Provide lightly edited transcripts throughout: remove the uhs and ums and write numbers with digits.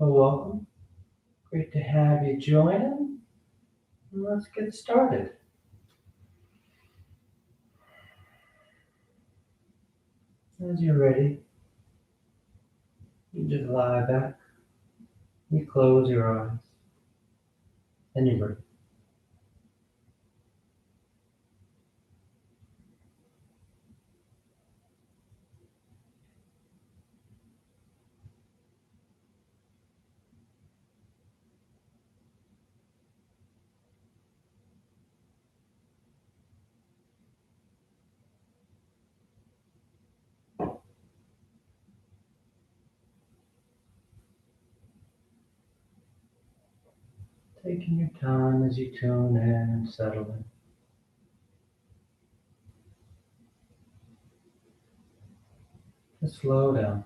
Well, welcome. Great to have you joining. Let's get started. As you're ready, you just lie back, you close your eyes, and you breathe. Taking your time as you tune in and settle in. Just slow down.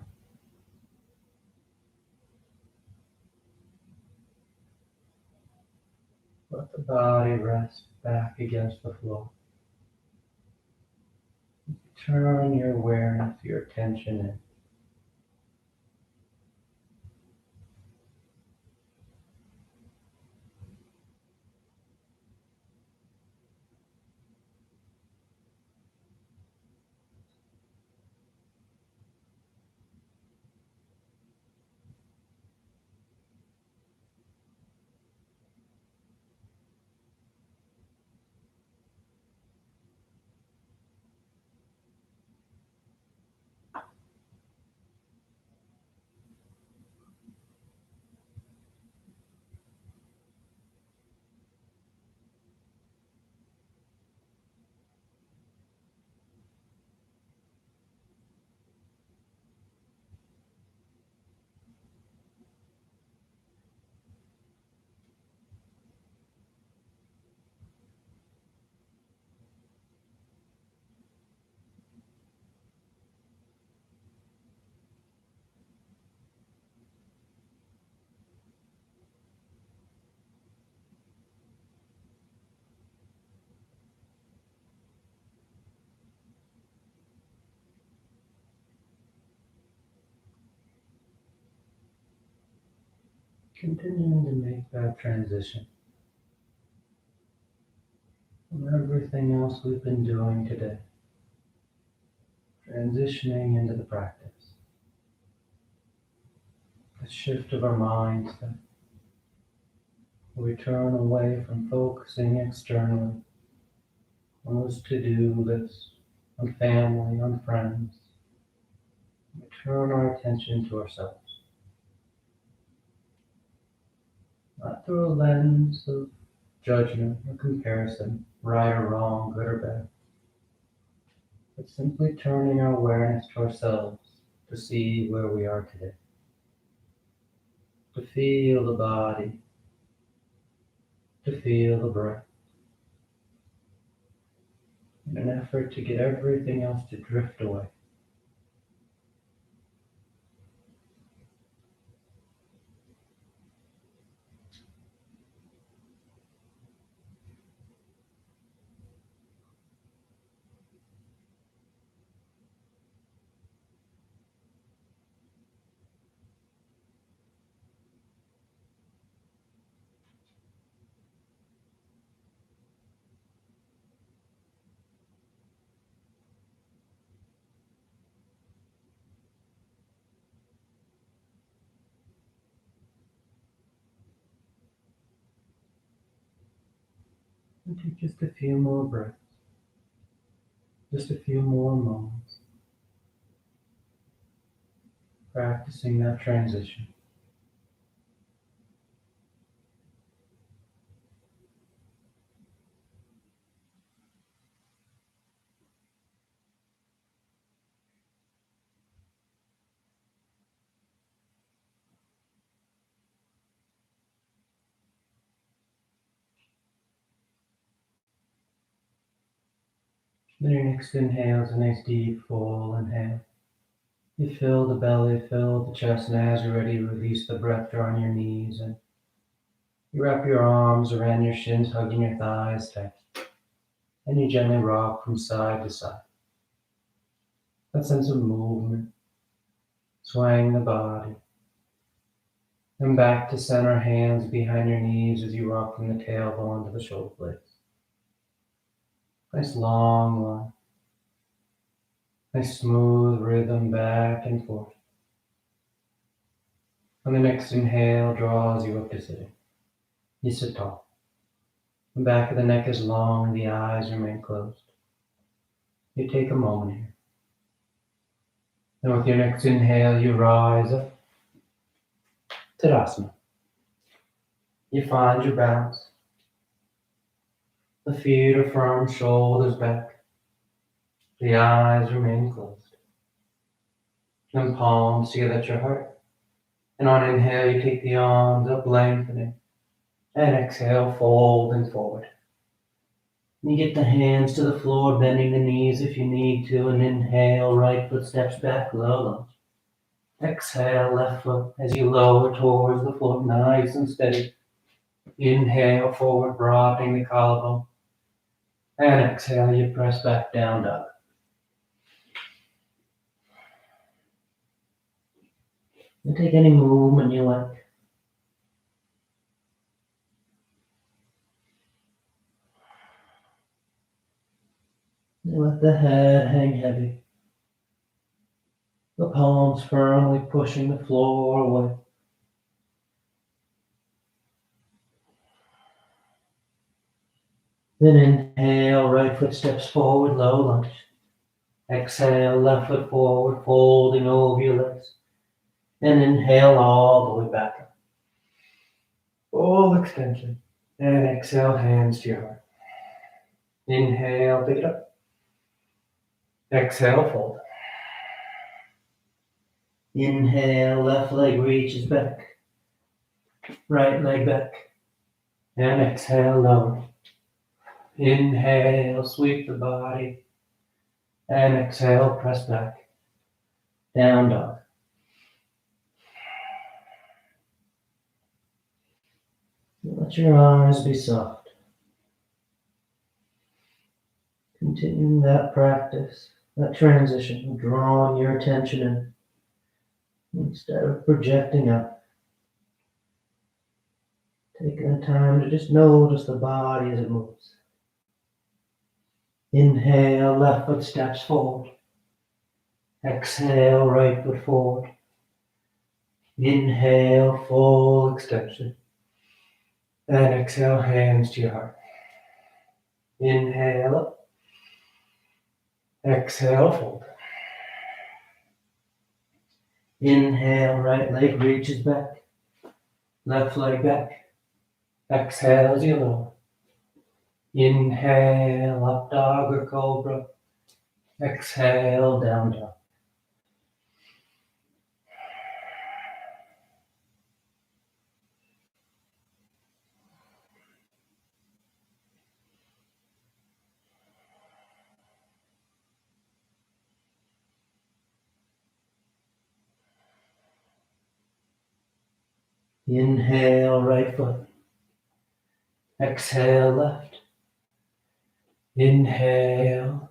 Let the body rest back against the floor. Turn your awareness, your attention in. Continuing to make that transition from everything else we've been doing today. Transitioning into the practice. The shift of our mindset. We turn away from focusing externally on those to-do lists, on family, on friends. We turn our attention to ourselves, not through a lens of judgment or comparison, right or wrong, good or bad, but simply turning our awareness to ourselves to see where we are today, to feel the body, to feel the breath, in an effort to get everything else to drift away. And take just a few more breaths, just a few more moments, practicing that transition. Then your next inhale is a nice deep full inhale. You fill the belly, fill the chest, and as you're ready, release the breath, drawing your knees, and you wrap your arms around your shins, hugging your thighs tight, and you gently rock from side to side. That sense of movement, swaying the body, And back to center, hands behind your knees as you rock from the tailbone to the shoulder blades. Nice long line. Nice smooth rhythm back and forth. On the next inhale, draws you up to sitting. You sit tall. The back of the neck is long and the eyes remain closed. You take a moment here. And with your next inhale, you rise up. Tadasana. You find your balance. The feet are firm, shoulders back. The eyes remain closed. And palms together at your heart. And on inhale, you take the arms up, lengthening. And exhale, folding forward. You get the hands to the floor, bending the knees if you need to. And inhale, right foot steps back, low lunge. Exhale, left foot as you lower towards the floor, nice and steady. Inhale, forward, broadening the collarbone. And exhale, you press back down, dog. You take any movement you like. You let the head hang heavy. The palms firmly pushing the floor away. Then inhale, right foot steps forward, low lunge. Exhale, left foot forward, folding over your legs. And inhale all the way back up. Full extension. And exhale, hands to your heart. Inhale, pick it up. Exhale, fold. Inhale, left leg reaches back. Right leg back. And exhale, lower. Inhale, sweep the body. And exhale, press back. Down dog. Let your eyes be soft. Continuing that practice, that transition of drawing your attention in instead of projecting out. Taking the time to just notice the body as it moves. Inhale, left foot steps forward. Exhale, right foot forward. Inhale, full extension. And exhale, hands to your heart. Inhale up. Exhale, fold. Inhale, right leg reaches back. Left leg back. Exhale as you lower. Inhale, up dog or cobra. Exhale, down dog. Inhale, right foot. Exhale, left. Inhale.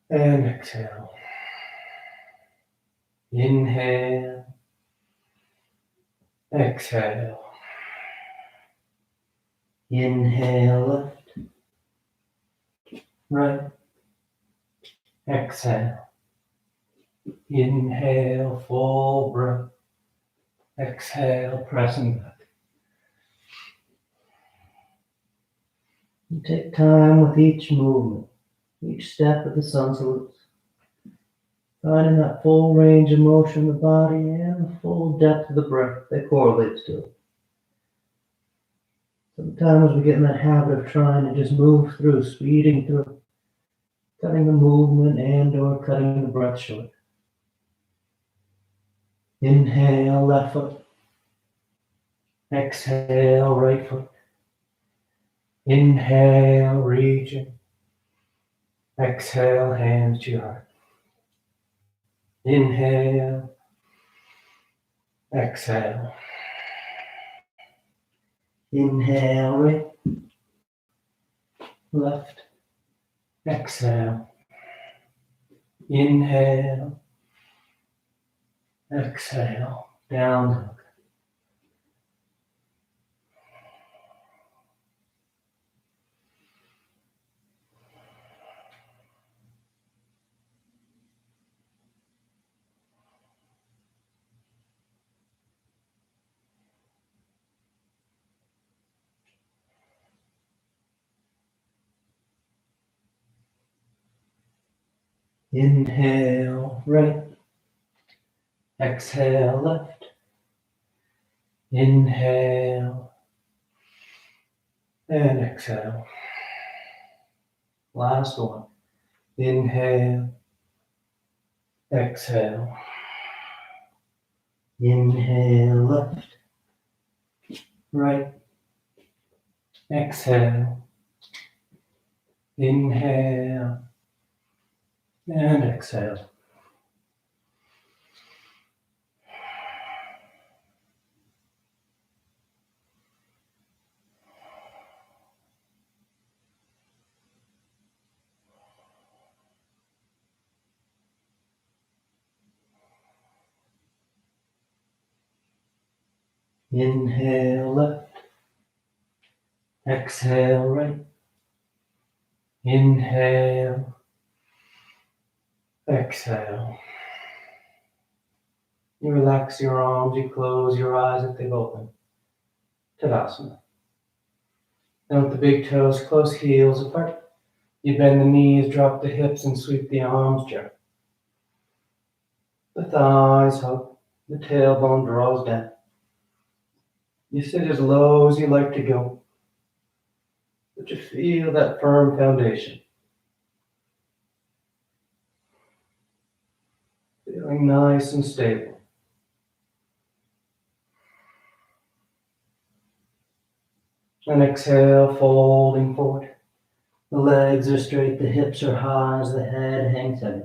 And exhale. Inhale. Exhale. Inhale, left. Right. Exhale. Inhale, full breath. Exhale, pressing back. You take time with each movement, each step of the sun salutes, finding that full range of motion in the body and the full depth of the breath that correlates to it. Sometimes we get in that habit of trying to just move through, speeding through, cutting the movement and or cutting the breath short. Inhale, left foot. Exhale, right foot. Inhale, reaching. Exhale, hands to your heart. Inhale. Exhale. Inhale, right. Left. Exhale. Inhale. Exhale. Down dog. Inhale, right. Exhale, left. Inhale and exhale. Last one. Inhale, exhale. Inhale, left, right. Exhale. Inhale and exhale. Inhale, left. Exhale, right. Inhale, exhale. You relax your arms, you close your eyes if they've opened. Tadasana. Then with the big toes close, heels apart. You bend the knees, drop the hips, and sweep the arms gently. The thighs hug, the tailbone draws down. You sit as low as you like to go, but you feel that firm foundation. Feeling nice and stable. And exhale, folding forward. The legs are straight, the hips are high as the head hangs heavy.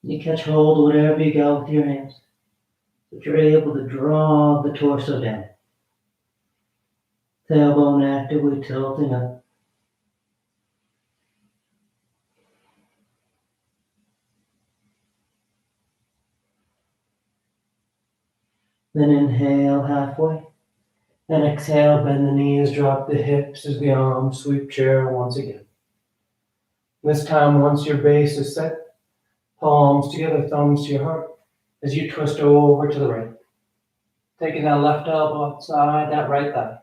You catch hold of whatever you got with your hands, but you're able to draw the torso down. Tailbone actively tilting up. Then inhale halfway. And exhale, bend the knees, drop the hips as the arms sweep chair once again. This time, once your base is set, palms together, thumbs to your heart, as you twist over to the right. Taking that left elbow outside that right thigh.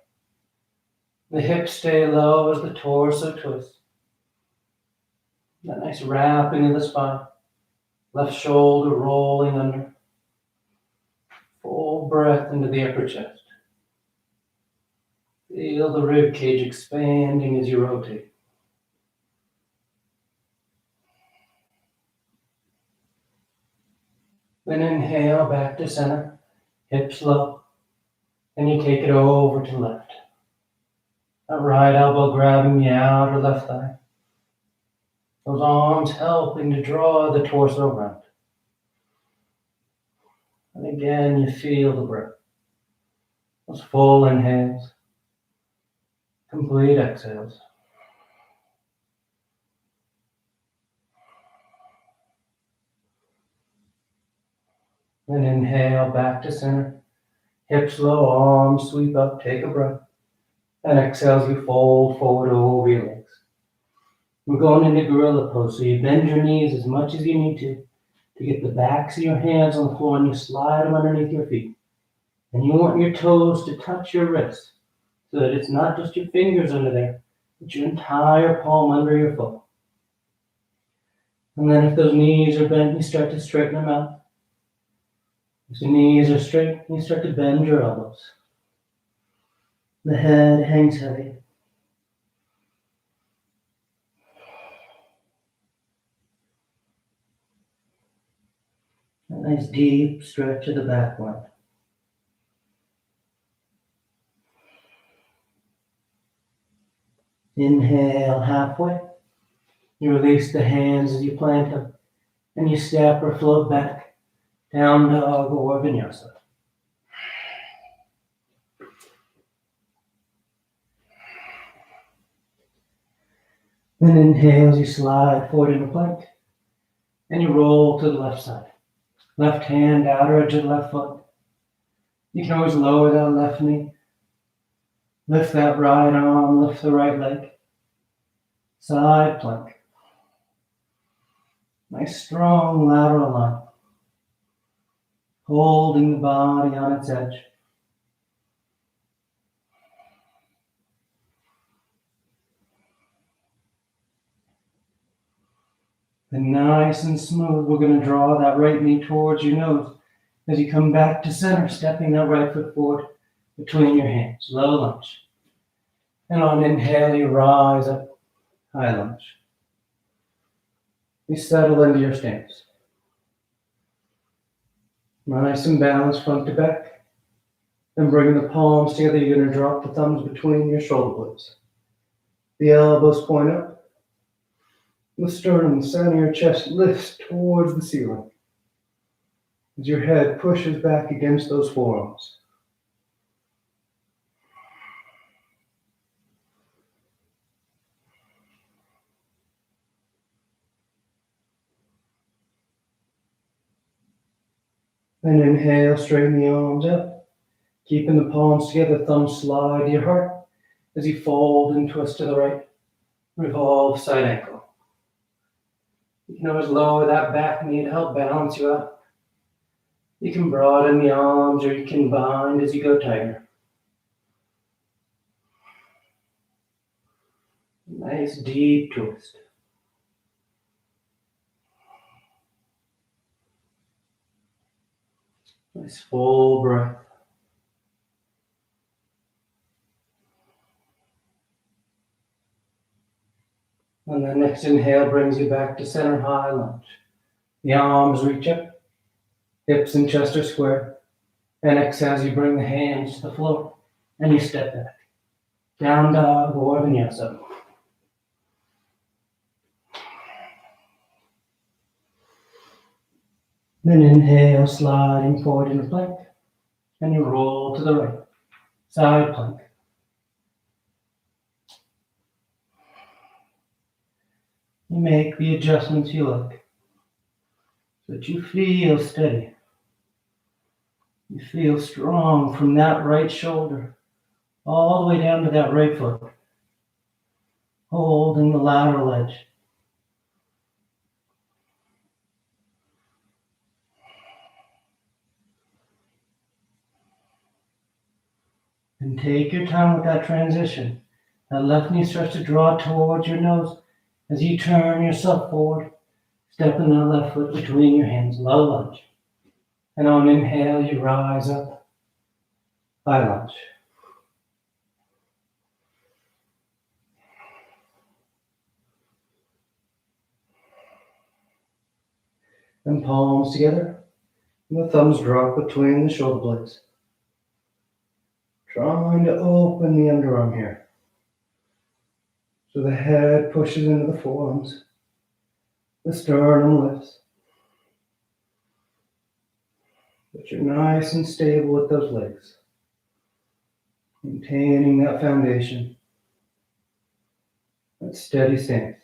The hips stay low as the torso twists. That nice wrapping of the spine. Left shoulder rolling under. Full breath into the upper chest. Feel the rib cage expanding as you rotate. Then inhale back to center, hips low, and you take it over to left. That right elbow grabbing the outer left thigh. Those arms helping to draw the torso around. And again, you feel the breath. Those full inhales, complete exhales. Then inhale back to center. Hips low, arms sweep up, take a breath. And exhale as you fold forward over your legs. We're going into gorilla pose, so you bend your knees as much as you need to get the backs of your hands on the floor, and you slide them underneath your feet. And you want your toes to touch your wrists, so that it's not just your fingers under there, but your entire palm under your foot. And then if those knees are bent, you start to straighten them out. If the knees are straight, you start to bend your elbows. The head hangs heavy. A nice deep stretch of the back line. Inhale halfway. You release the hands as you plant them, and you step or float back, down dog or vinyasa. Then inhale as you slide forward into plank, and you roll to the left side. Left hand, outer edge of the left foot. You can always lower that left knee. Lift that right arm, lift the right leg. Side plank. Nice strong lateral line. Holding the body on its edge. Then nice and smooth, we're going to draw that right knee towards your nose as you come back to center, stepping that right foot forward between your hands. Low lunge. And on inhale, you rise up, high lunge. You settle into your stance. Nice and balanced front to back. Then bring the palms together. You're going to drop the thumbs between your shoulder blades. The elbows point up. The sternum, the center of your chest lifts towards the ceiling as your head pushes back against those forearms. Then inhale, straighten the arms up, keeping the palms together, thumbs slide to your heart as you fold and twist to the right. Revolve side ankle. You can always lower that back knee to help balance you out. You can broaden the arms or you can bind as you go tighter. Nice deep twist. Nice full breath. And the next inhale brings you back to center, high lunge. The arms reach up, hips and chest are square. And exhale as you bring the hands to the floor and you step back. Down dog or vinyasa. Then inhale, sliding forward into plank. And you roll to the right. Side plank. You make the adjustments you like so that you feel steady. You feel strong from that right shoulder all the way down to that right foot. Holding the lateral edge. And take your time with that transition. That left knee starts to draw towards your nose as you turn yourself forward, stepping that left foot between your hands, low lunge. And on inhale, you rise up, high lunge. And palms together, and the thumbs drop between the shoulder blades. Trying to open the underarm here. So the head pushes into the forearms. The sternum lifts. But you're nice and stable with those legs. Maintaining that foundation. That steady stance.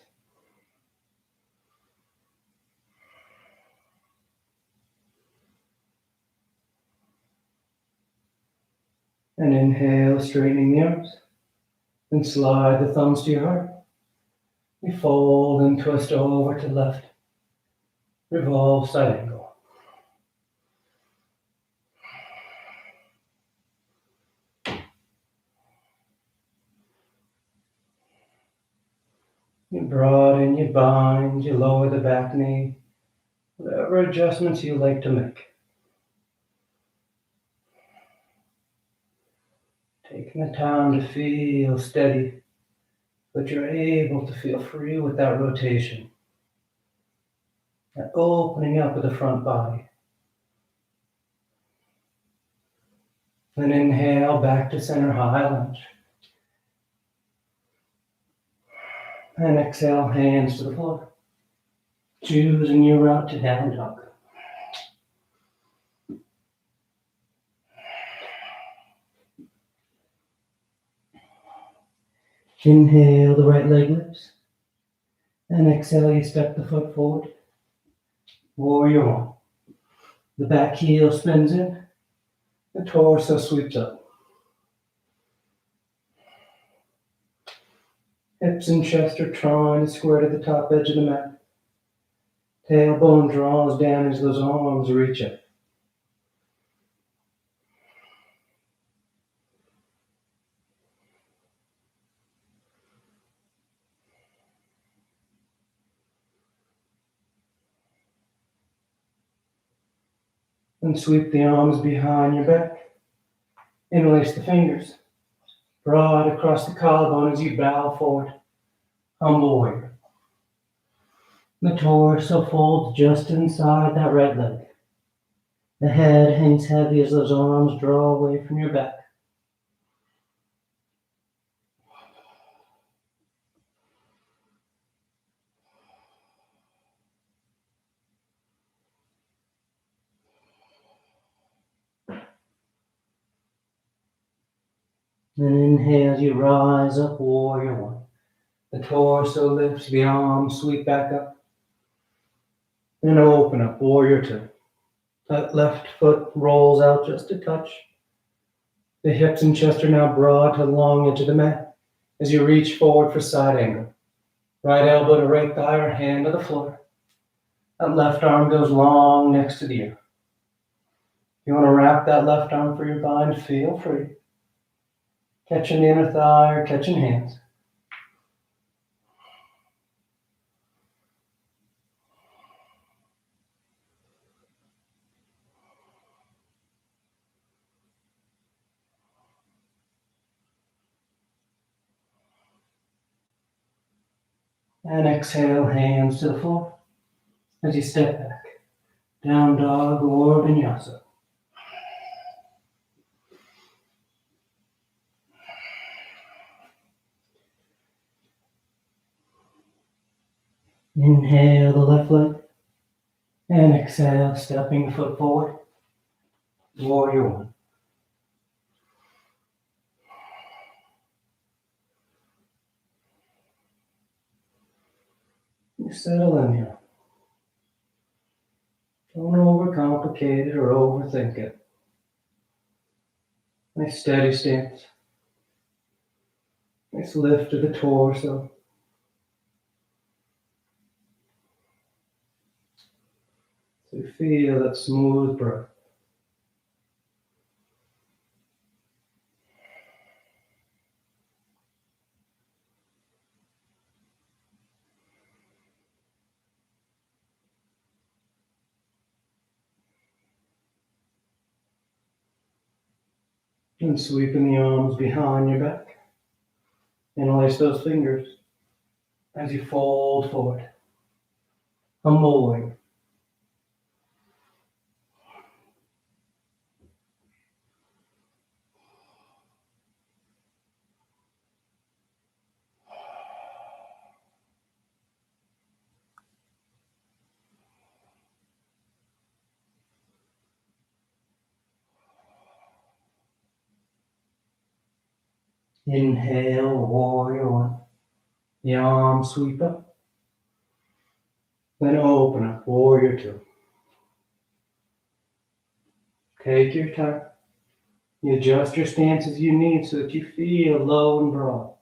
And inhale, straightening the arms. Then slide the thumbs to your heart. You fold and twist over to the left. Revolve side angle. You broaden, you bind, you lower the back knee. Whatever adjustments you like to make. Taking the time to feel steady, but you're able to feel free with that rotation. That opening up of the front body. Then inhale back to center, high lunge. And exhale, hands to the floor. Choosing your route to down dog. Inhale, the right leg lifts. And exhale, you step the foot forward. Warrior one. The back heel spins in. The torso sweeps up. Hips and chest are trying to square to the top edge of the mat. Tailbone draws down as those arms reach up. And sweep the arms behind your back. Interlace the fingers. Broad across the collarbone as you bow forward. Humble warrior. The torso folds just inside that right leg. The head hangs heavy as those arms draw away from your back. Then inhale as you rise up, warrior one. The torso lifts, the arms sweep back up. Then open up, warrior two. That left foot rolls out just a touch. The hips and chest are now broad to the long edge of the mat as you reach forward for side angle. Right elbow to right thigh or hand to the floor. That left arm goes long next to the ear. If you want to wrap that left arm for your bind, feel free. Catching the inner thigh or catching hands. And exhale, hands to the floor as you step back. Down dog or vinyasa. Inhale the left leg. And exhale, stepping the foot forward. Warrior one. You settle in here. Don't overcomplicate it or overthink it. Nice steady stance. Nice lift of the torso. So you feel that smooth breath. And sweeping the arms behind your back. Interlace those fingers as you fold forward. Humble warrior. Inhale, warrior one. The arms sweep up. Then open up, warrior two. Take your time. You adjust your stance as you need so that you feel low and broad.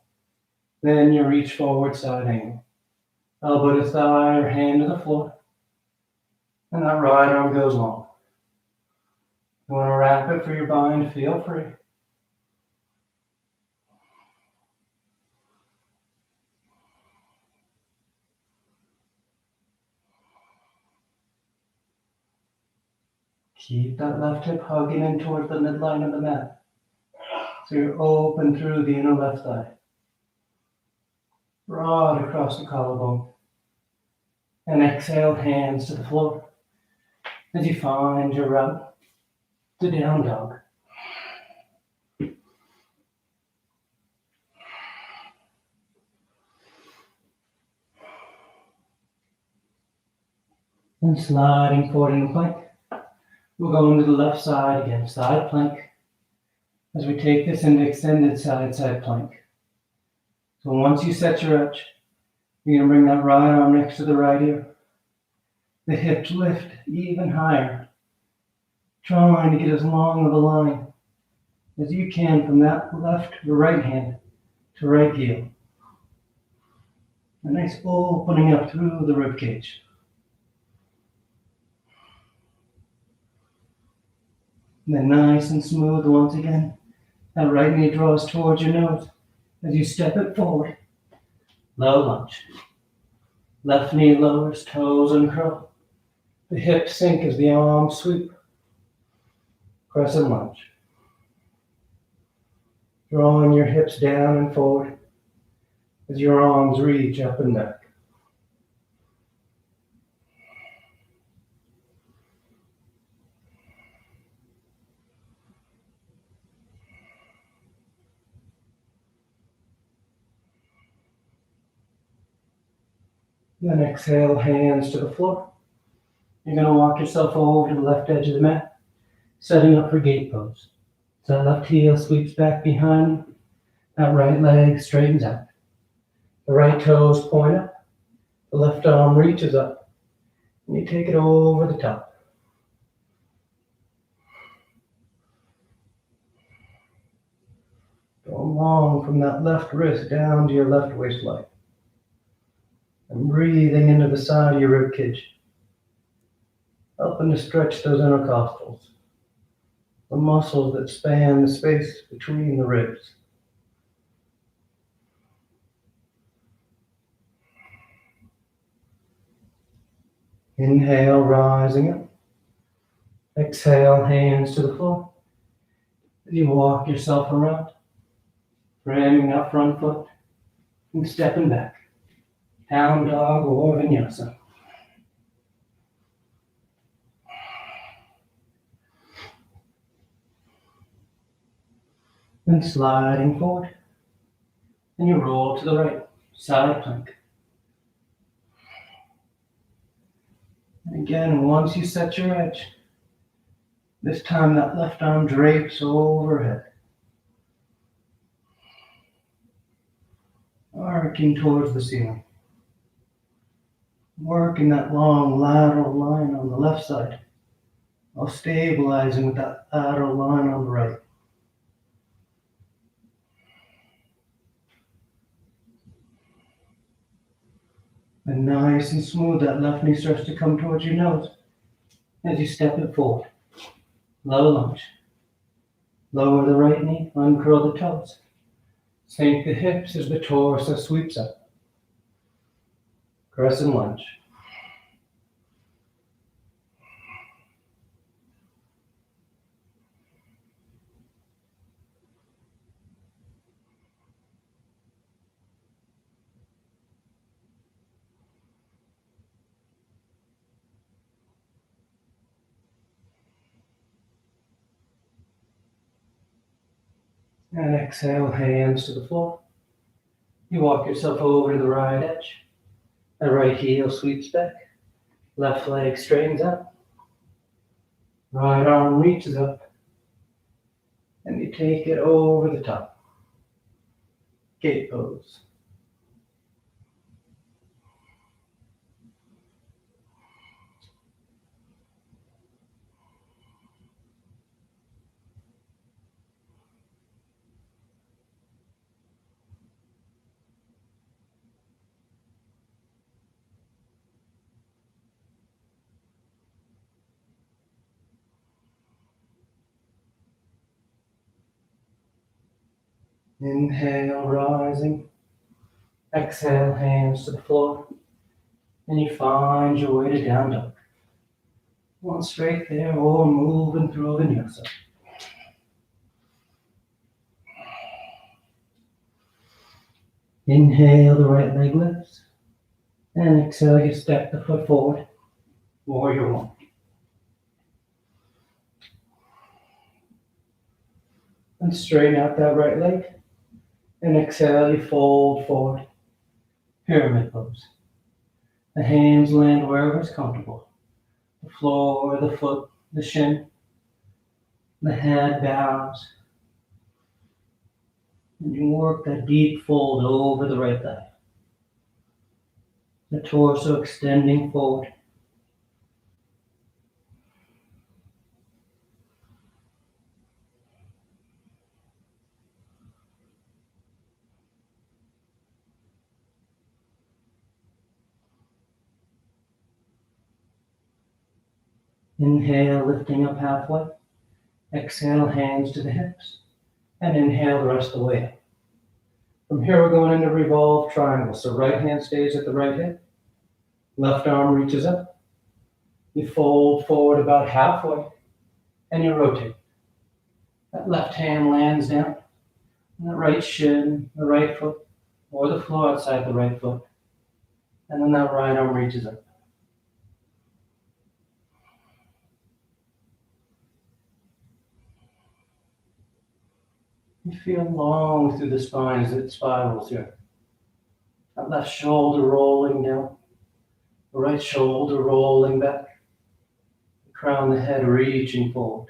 Then you reach forward, side angle. Elbow to thigh or hand to the floor. And that right arm goes long. You want to wrap it for your bind, feel free. Keep that left hip hugging in towards the midline of the mat. So you're open through the inner left thigh. Broad across the collarbone. And exhale, hands to the floor. As you find your route to down dog. And sliding forward in a plank. We'll go into the left side again, side plank. As we take this into extended side plank. So once you set your edge, you're going to bring that right arm next to the right ear. The hips lift even higher trying to get as long of a line as you can from that left to right hand to right heel. A nice opening up through the rib cage. And then nice and smooth once again. That right knee draws towards your nose as you step it forward. Low lunge. Left knee lowers, toes uncurl. The hips sink as the arms sweep. Crescent lunge. Drawing your hips down and forward as your arms reach up and back. Then exhale, hands to the floor. You're going to walk yourself over to the left edge of the mat, setting up for gate pose. So that left heel sweeps back behind you. That right leg straightens out. The right toes point up. The left arm reaches up. And you take it over the top. Go long from that left wrist down to your left waistline. And breathing into the side of your rib cage. Helping to stretch those intercostals. The muscles that span the space between the ribs. Inhale, rising up. Exhale, hands to the floor. You walk yourself around, framing that front foot and stepping back. Down dog or vinyasa. Then sliding forward. And you roll to the right, side plank. And again, once you set your edge, this time that left arm drapes overhead. Arcing towards the ceiling. Working that long lateral line on the left side, while stabilizing with that lateral line on the right. And nice and smooth, that left knee starts to come towards your nose as you step it forward. Low lunge. Lower the right knee, uncurl the toes. Sink the hips as the torso sweeps up. Crescent lunge. And exhale, hands to the floor. You walk yourself over to the right edge. The right heel sweeps back. Left leg straightens up. Right arm reaches up. And you take it over the top. Gate pose. Inhale, rising. Exhale, hands to the floor. And you find your way to down dog. One straight there or moving through vinyasa. Inhale, the right leg lifts. And exhale, you step the foot forward. Warrior one. And straighten out that right leg. And exhale, you fold forward. Pyramid pose. The hands land wherever is comfortable. The floor, the foot, the shin. The head bows. And you work that deep fold over the right thigh. The torso extending forward. Inhale, lifting up halfway. Exhale, hands to the hips. And inhale the rest of the way up. From here, we're going into revolve triangle. So right hand stays at the right hip. Left arm reaches up. You fold forward about halfway. And you rotate. That left hand lands down. And the right shin, the right foot, or the floor outside the right foot. And then that right arm reaches up. You feel long through the spine as it spirals here. That left shoulder rolling down. The right shoulder rolling back. The crown of the head reaching forward.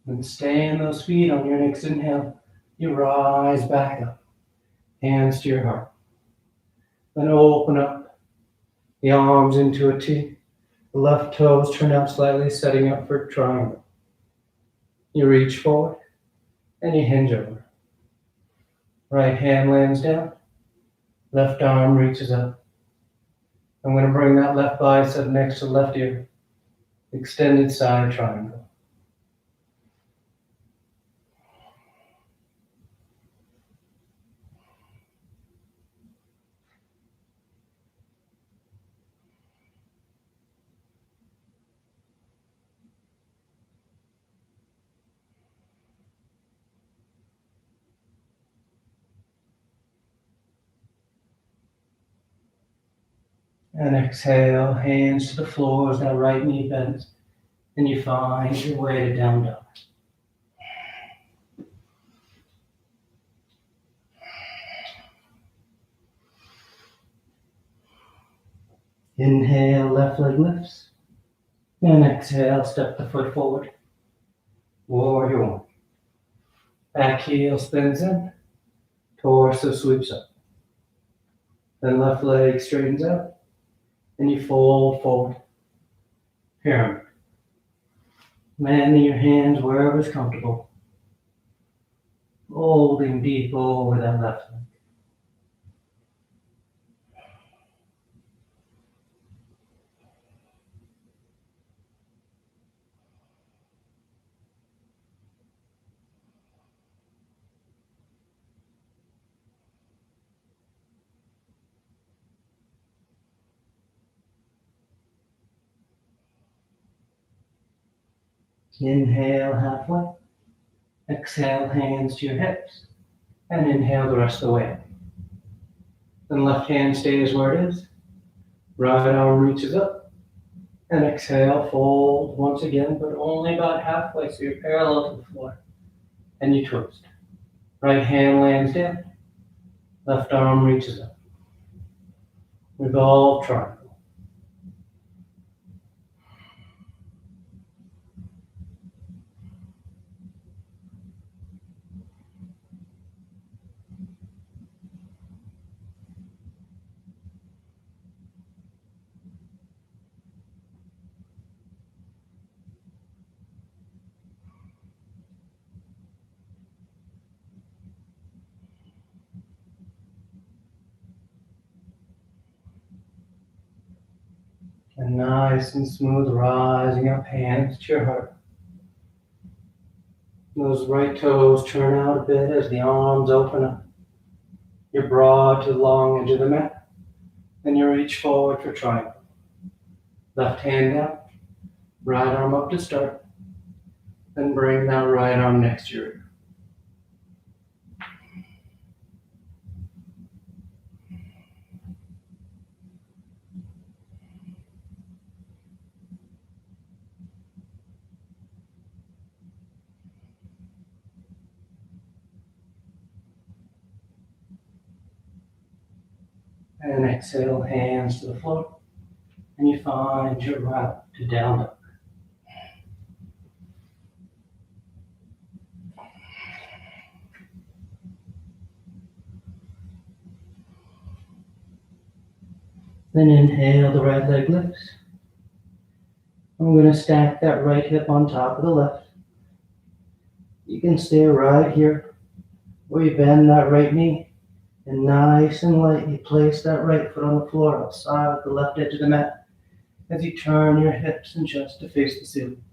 And stay in those feet on your next inhale. You rise back up. Hands to your heart. Then open up the arms into a T. The left toes turn out slightly, setting up for triangle. You reach forward and you hinge over. Right hand lands down. Left arm reaches up. I'm going to bring that left bicep next to the left ear. Extended side triangle. And exhale, hands to the floor as that right knee bends. And you find your way to down dog. Inhale, left leg lifts. And exhale, step the foot forward. Warrior one. Back heel spins in. Torso sweeps up. Then left leg straightens out. And you fold forward. Pyramid. Landing your hands wherever is comfortable. Holding deep over that left leg. Inhale halfway. Exhale, hands to your hips. And inhale the rest of the way up. Then left hand stays where it is. Right arm reaches up. And exhale, fold once again, but only about halfway, so you're parallel to the floor. And you twist. Right hand lands down. Left arm reaches up. Revolve triangle. And nice and smooth, rising up, hands to your heart. Those right toes turn out a bit as the arms open up. You're broad to the long edge of the mat. Then you reach forward for triangle. Left hand down, right arm up to start. Then bring that right arm next to your ear. And exhale, hands to the floor. And you find your route to down dog. Then inhale, the right leg lifts. I'm going to stack that right hip on top of the left. You can stay right here where you bend that right knee And nice and light, you place that right foot on the floor outside of the left edge of the mat as you turn your hips and chest to face the ceiling.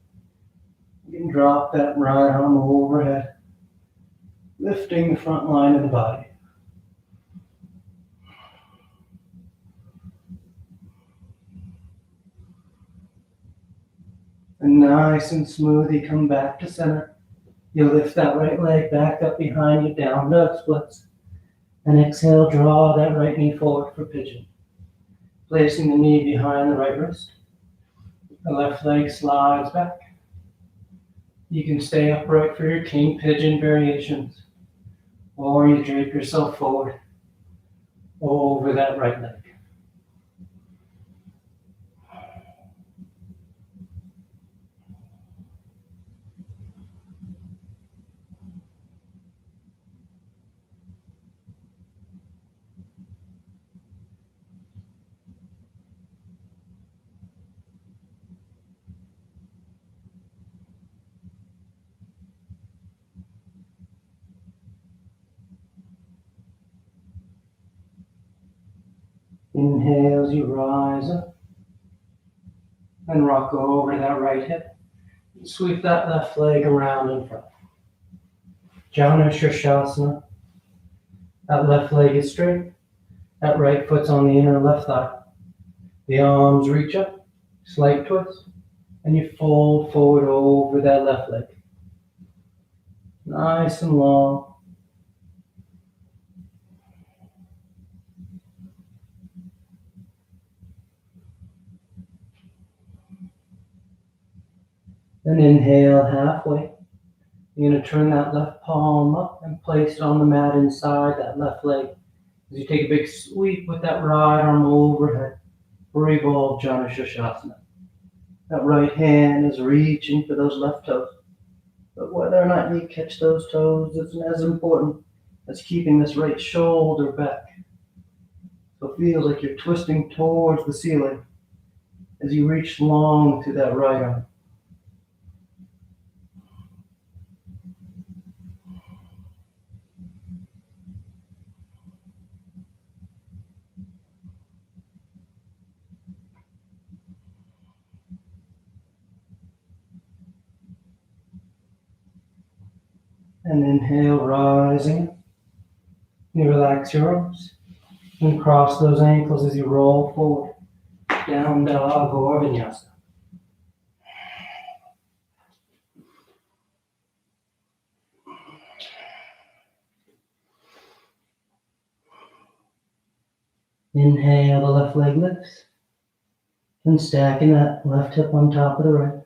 You can drop that right arm overhead, lifting the front line of the body. And nice and smooth, you come back to center. You lift that right leg back up behind you, down dog splits. And exhale, draw that right knee forward for pigeon. Placing the knee behind the right wrist. The left leg slides back. You can stay upright for your king pigeon variations, or you drape yourself forward over that right leg. Inhale as you rise up and rock over that right hip. Sweep that left leg around in front. Janu Shirshasana. That left leg is straight. That right foot's on the inner left thigh. The arms reach up, slight twist, and you fold forward over that left leg. Nice and long. Then inhale halfway. You're going to turn that left palm up and place it on the mat inside that left leg. As you take a big sweep with that right arm overhead for Revolve Janu Shirshasana. That right hand is reaching for those left toes. But whether or not you catch those toes isn't as important as keeping this right shoulder back. So it feels like you're twisting towards the ceiling as you reach long to that right arm. And inhale, rising. You relax your arms and cross those ankles as you roll forward. Down dog or vinyasa. Inhale, the left leg lifts. And stacking that left hip on top of the right.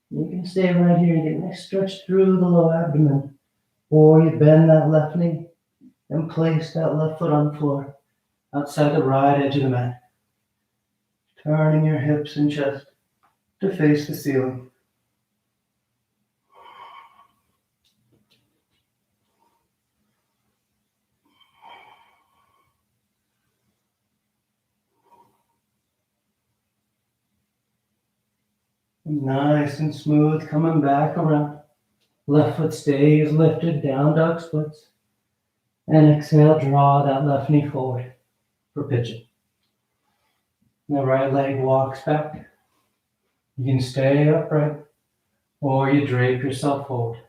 You can stay right here and get a nice stretch through the low abdomen. Or you bend that left knee and place that left foot on the floor outside the right edge of the mat. Turning your hips and chest to face the ceiling. Nice and smooth, coming back around. Left foot stays lifted, down dog splits. And exhale, draw that left knee forward for pigeon. The right leg walks back. You can stay upright, or you drape yourself forward.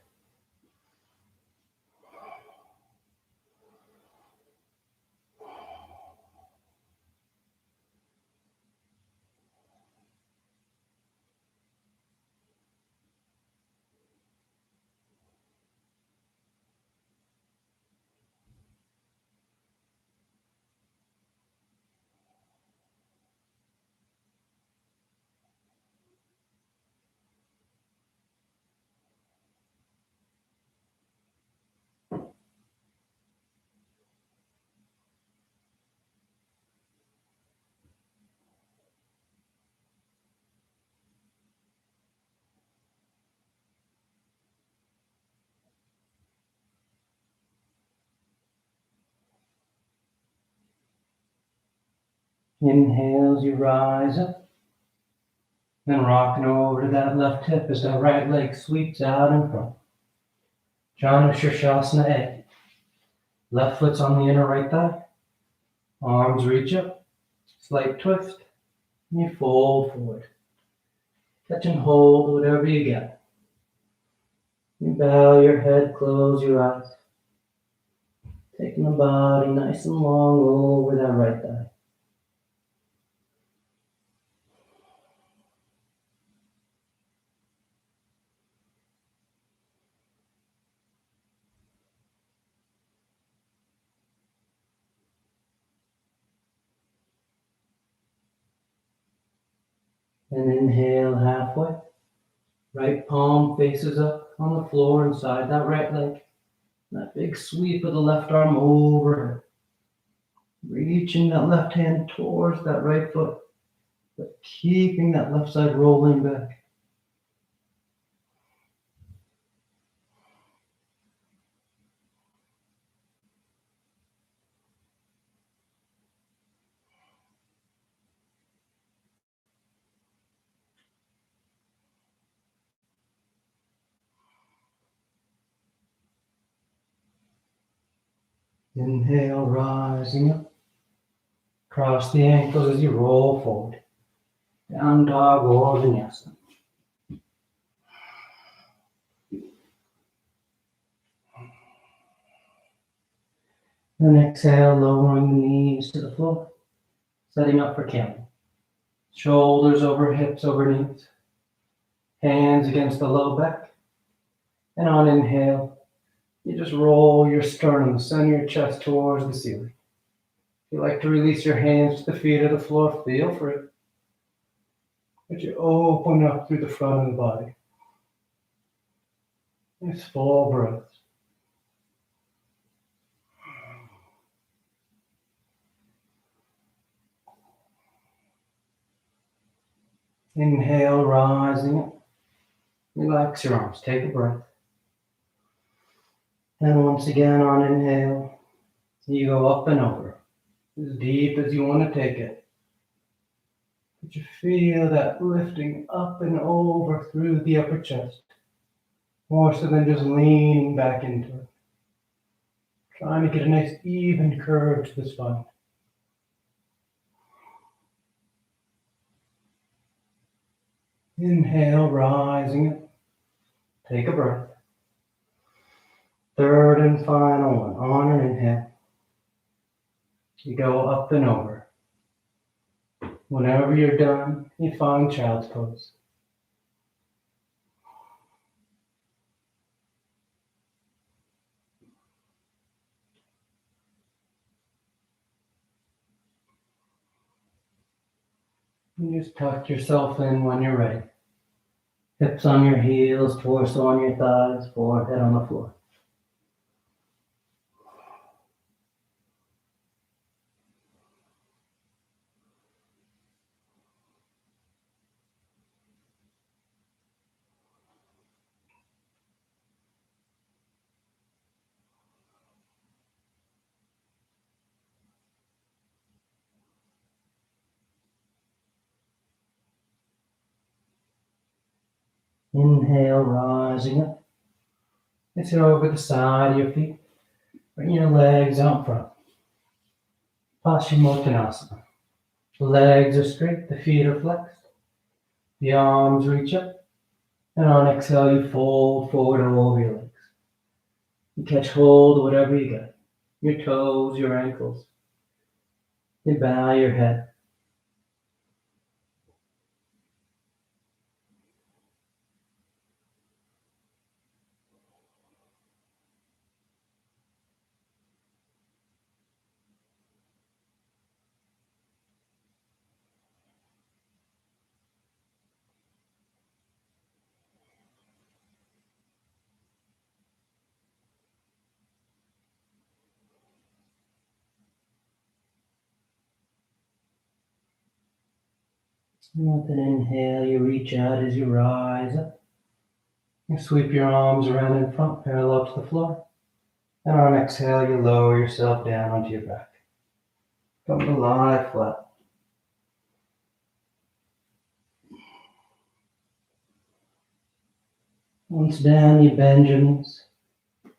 Inhale as you rise up. Then rocking over to that left hip as that right leg sweeps out in front. Janu Shirshasana A. Left foot's on the inner right thigh. Arms reach up. Slight twist. And you fold forward. Catch and hold whatever you get. You bow your head, close your eyes. Taking the body nice and long over that right thigh. And inhale halfway. Right palm faces up on the floor inside that right leg. That big sweep of the left arm over. Reaching that left hand towards that right foot, but keeping that left side rolling back. Inhale, rising up. Cross the ankles as you roll forward. Down dog or vinyasa. Then exhale, lowering the knees to the floor. Setting up for camel. Shoulders over hips over knees. Hands against the low back. And on inhale, you just roll your sternum, send your chest towards the ceiling. If you like to release your hands to the feet of the floor, feel free. But you open up through the front of the body. Nice full breath. Inhale, rising up. Relax your arms. Take a breath. And once again on inhale, you go up and over. As deep as you want to take it. But you feel that lifting up and over through the upper chest. More so than just leaning back into it. Trying to get a nice even curve to the spine. Inhale, rising up. Take a breath. Third and final one. On an inhale. You go up and over. Whenever you're done, you find child's pose. And just tuck yourself in when you're ready. Hips on your heels, torso on your thighs, forehead on the floor. Inhale, rising up. Sit over the side of your feet. Bring your legs out front. Paschimottanasana. The legs are straight, the feet are flexed. The arms reach up. And on exhale, you fold forward over your legs. You catch hold of whatever you got. Your toes, your ankles. You bow your head. And with an inhale, you reach out as you rise up. You sweep your arms around in front, parallel to the floor. And on exhale, you lower yourself down onto your back. Come to lie flat. Once down, you bend your knees,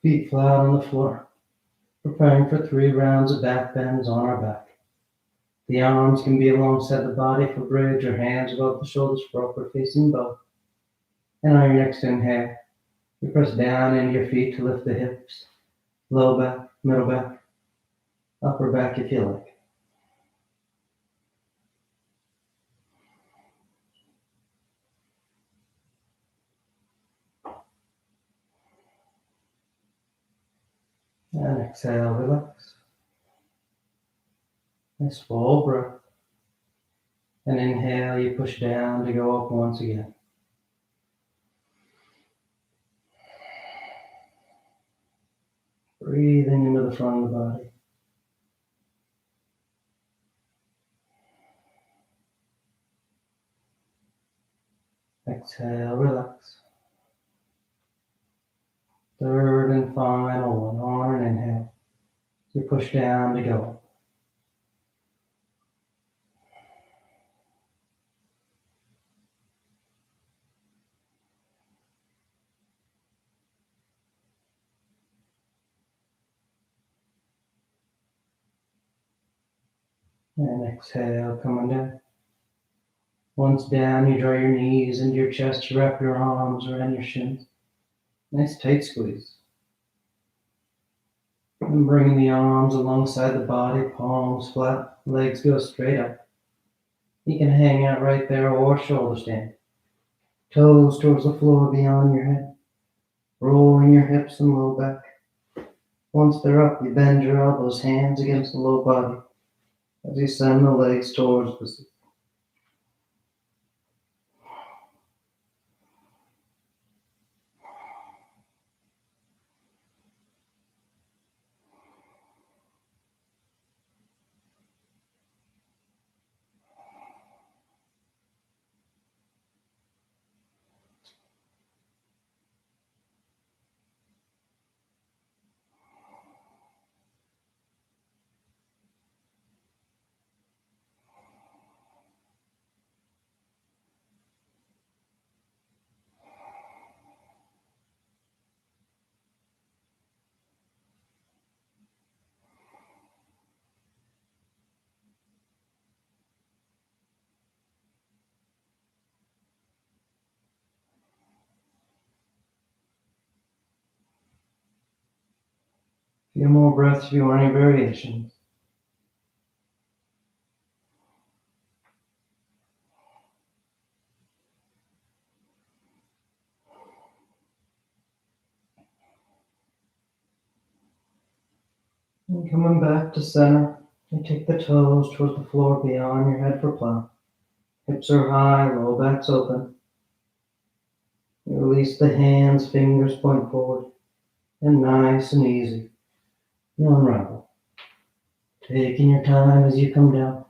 feet flat on the floor. preparing for 3 rounds of back bends on our back. The arms can be alongside the body for bridge or hands above the shoulders for upward facing bow. And on your next inhale, you press down into your feet to lift the hips, low back, middle back, upper back if you like. And exhale, relax. Nice full breath. And inhale, you push down to go up once again. Breathing into the front of the body. Exhale, relax. Third and final one, on an inhale. You push down to go up. And exhale, coming down. Once down, you draw your knees into your chest, you wrap your arms around your shins. Nice tight squeeze. And bringing the arms alongside the body, palms flat, legs go straight up. You can hang out right there or shoulder stand. Toes towards the floor beyond your head. Rolling your hips and low back. Once they're up, you bend your elbows, hands against the low body as you send the legs towards the seat. A few more breaths if you want any variations. And coming back to center, you take the toes towards the floor beyond your head for plow. Hips are high, low back's open. You release the hands, fingers point forward, and nice and easy, you unravel. Taking your time as you come down.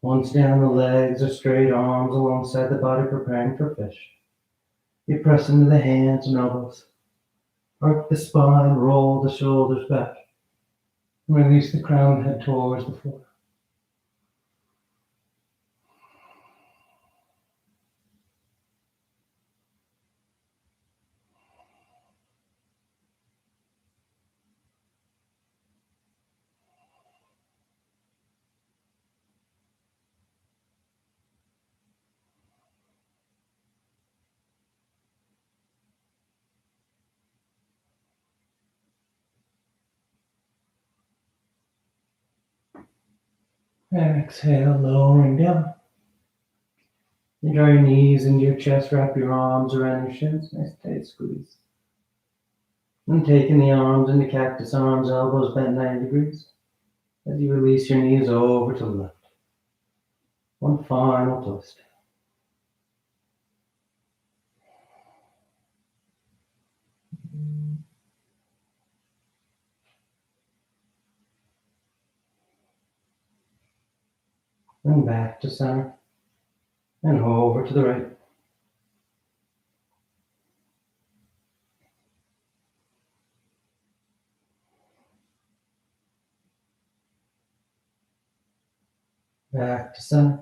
Once down, the legs are straight, arms alongside the body, preparing for fish. You press into the hands and elbows. Arc the spine, roll the shoulders back. And release the crown head towards the floor. And exhale, lowering down. You draw your knees into your chest, wrap your arms around your shins. Nice tight squeeze. And taking the arms into cactus arms, elbows bent 90 degrees. As you release your knees over to the left. One final twist. And back to center. And over to the right. Back to center.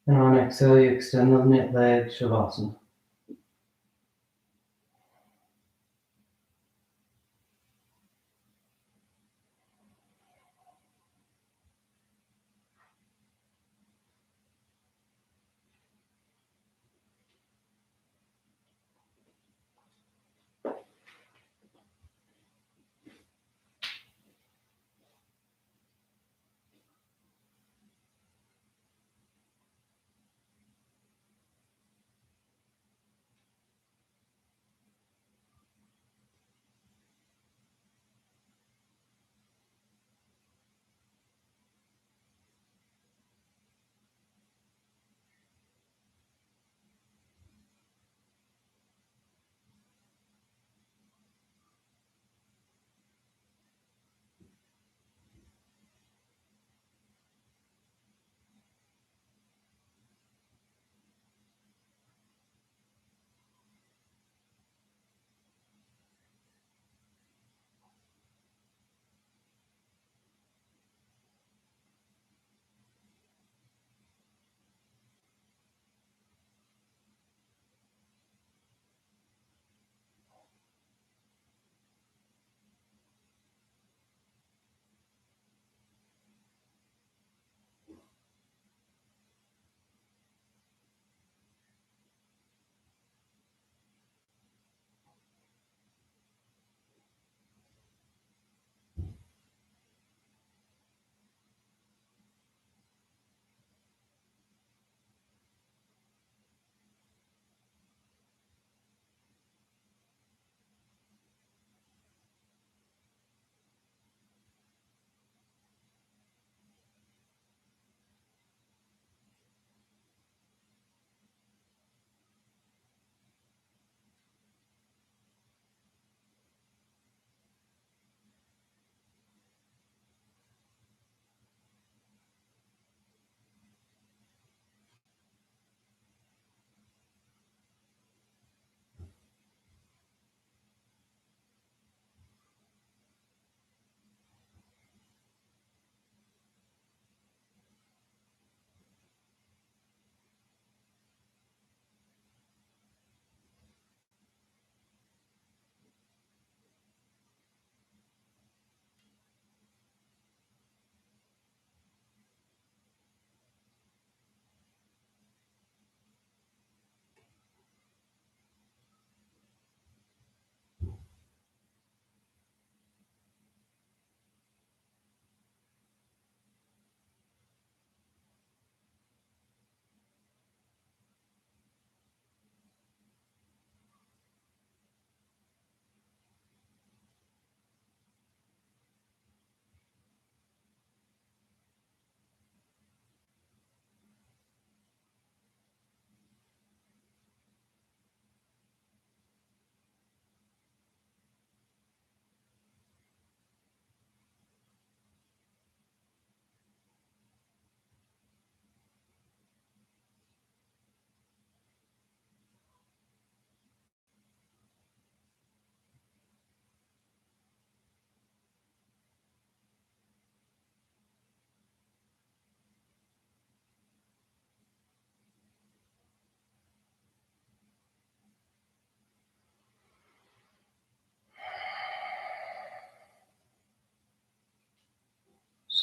And on exhale, you extend the knit leg, Shavasana.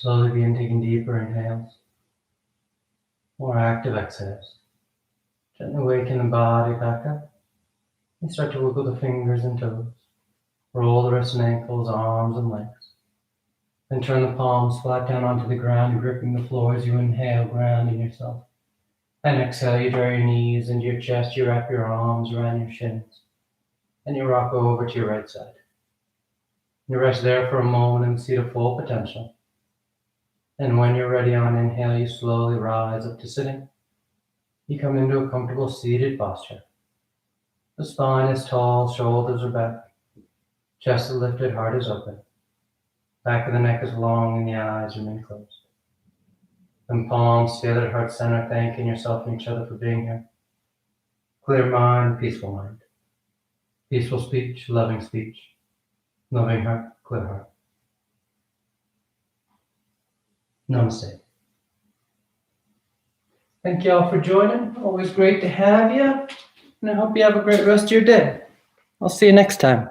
Slowly begin taking deeper inhales, more active exhales. Gently waken the body back up. And start to wiggle the fingers and toes. Roll the wrists and ankles, arms and legs. Then turn the palms flat down onto the ground, gripping the floor as you inhale, grounding yourself. And exhale, you draw your knees into your chest, you wrap your arms around your shins. And you rock over to your right side. You rest there for a moment and see the full potential. And when you're ready on inhale, you slowly rise up to sitting. You come into a comfortable seated posture. The spine is tall, shoulders are back. Chest is lifted, heart is open. Back of the neck is long and the eyes remain closed. And palms together at heart center, thanking yourself and each other for being here. Clear mind, peaceful mind. Peaceful speech, loving speech. Loving heart, clear heart. Namaste. Thank you all for joining. Always great to have you. And I hope you have a great rest of your day. I'll see you next time.